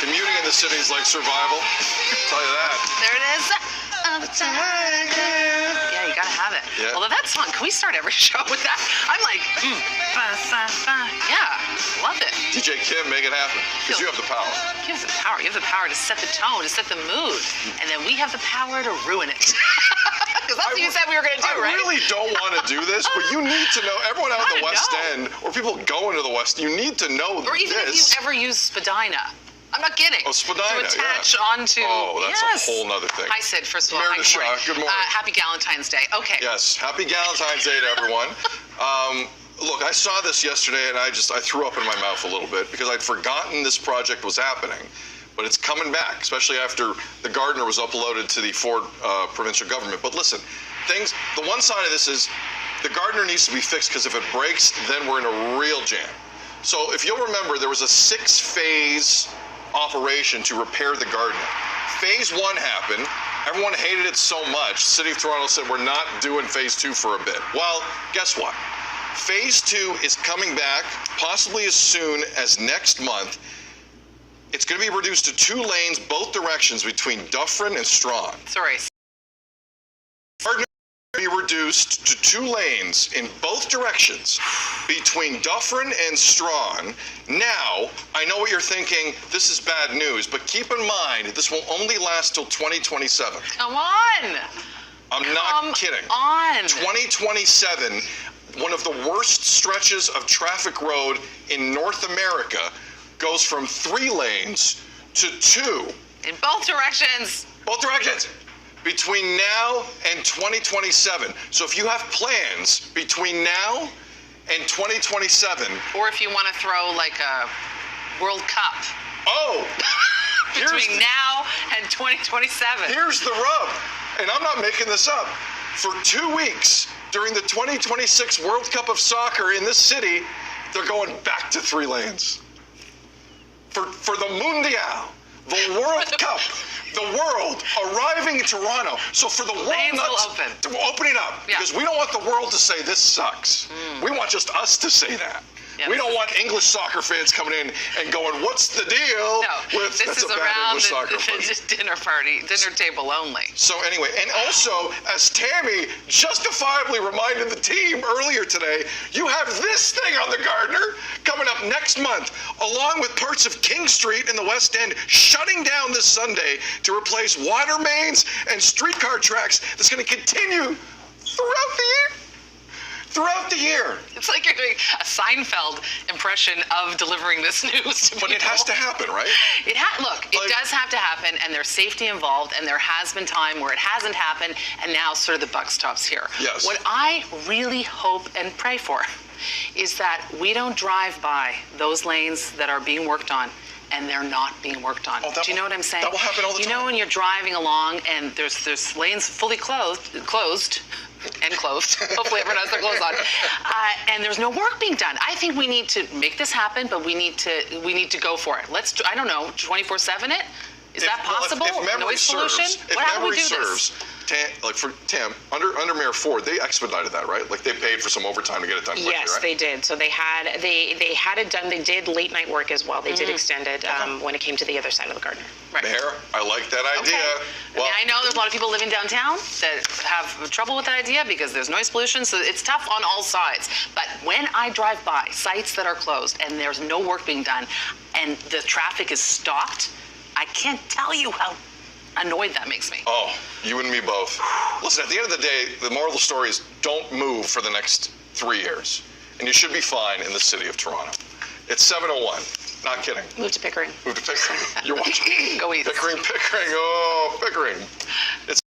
Commuting in the city is like survival. I'll tell you that. There it is. Yeah, you gotta have it. Yeah. Although that's fun. Can we start every show with that? I'm like, yeah, love it. DJ Kim, make it happen. Because you have the power. You have the power. You have the power to set the tone, to set the mood. And then we have the power to ruin it. Because that's what you said we were going to do, right? I really don't want to do this, but you need to know, everyone out in the West End, or people going to the West, you need to know this. Or even if you ever use spadina. I'm not kidding. Oh, spadina, to attach onto. Oh, that's a whole nother thing. Hi, Sid. First of all, Newschat, good morning. Happy Galentine's Day. Okay. Yes, happy Galentine's Day to everyone. Look, I saw this yesterday, and I threw up in my mouth a little bit because I'd forgotten this project was happening. But it's coming back, especially after the Gardner was uploaded to the Ford provincial government. But listen, the one side of this is the Gardner needs to be fixed because if it breaks, then we're in a real jam. So if you'll remember, there was a 6-phase operation to repair the Gardner. Phase 1 happened. Everyone hated it so much. City of Toronto said we're not doing Phase 2 for a bit. Well, guess what? Phase 2 is coming back, possibly as soon as next month. It's going to be reduced to 2 lanes, both directions, between Dufferin and Strachan. Sorry. Gardner will be reduced to 2 lanes in both directions between Dufferin and Strachan. Now, I know what you're thinking, this is bad news, but keep in mind, this will only last till 2027. Come on. I'm not kidding. Come on. 2027, one of the worst stretches of traffic road in North America, goes from 3 lanes to 2. In both directions. Both directions. Between now and 2027. So if you have plans between now and 2027. Or if you want to throw like a World Cup. Oh! Between now and 2027. Here's the rub, and I'm not making this up. For 2 weeks during the 2026 World Cup of Soccer in this city, they're going back to 3 lanes. For the Mundial, the World Cup, the world arriving in Toronto. So for the lanes world will opening up, because we don't want the world to say this sucks. We want just us to say that. Yeah, we don't want English soccer fans coming in and going, "What's the deal?" With this is around the dinner table only. So anyway, and also, as Tammy justifiably reminded the team earlier today, you have this thing on the Gardner coming up next month, along with parts of King Street in the West End shutting down this Sunday to replace water mains and streetcar tracks. That's going to continue throughout the year. Throughout the year. It's like you're doing a Seinfeld impression of delivering this news to people. But it has to happen, right? Look, it does have to happen, and there's safety involved, and there has been time where it hasn't happened, and now sort of the buck stops here. Yes. What I really hope and pray for is that we don't drive by those lanes that are being worked on and they're not being worked on. Do you know what I'm saying? That will happen all the time. You know when you're driving along and there's lanes fully closed, and closed. Hopefully everyone has their clothes on. And there's no work being done. I think we need to make this happen, but we need to go for it. Let's, I don't know, 24/7 it? Is that possible? If memory Noise pollution? If how do we memory do this? serves, like for Tam, under Mayor Ford, they expedited that, right? Like they paid for some overtime to get it done quickly, yes, right? they did. So they had it done. They did late night work as well. They did extend it when it came to the other side of the Gardner. Right. Mayor, I like that idea. Okay. Well, I know there's a lot of people living downtown that have trouble with that idea because there's noise pollution, so it's tough on all sides. But when I drive by sites that are closed and there's no work being done and the traffic is stopped, I can't tell you how annoyed that makes me. Oh, you and me both. Listen, at the end of the day, the moral of the story is don't move for the next 3 years. And you should be fine in the city of Toronto. It's 7:01. Not kidding. Move to Pickering. Move to Pickering. You're watching. Go east. Pickering. Oh, Pickering. It's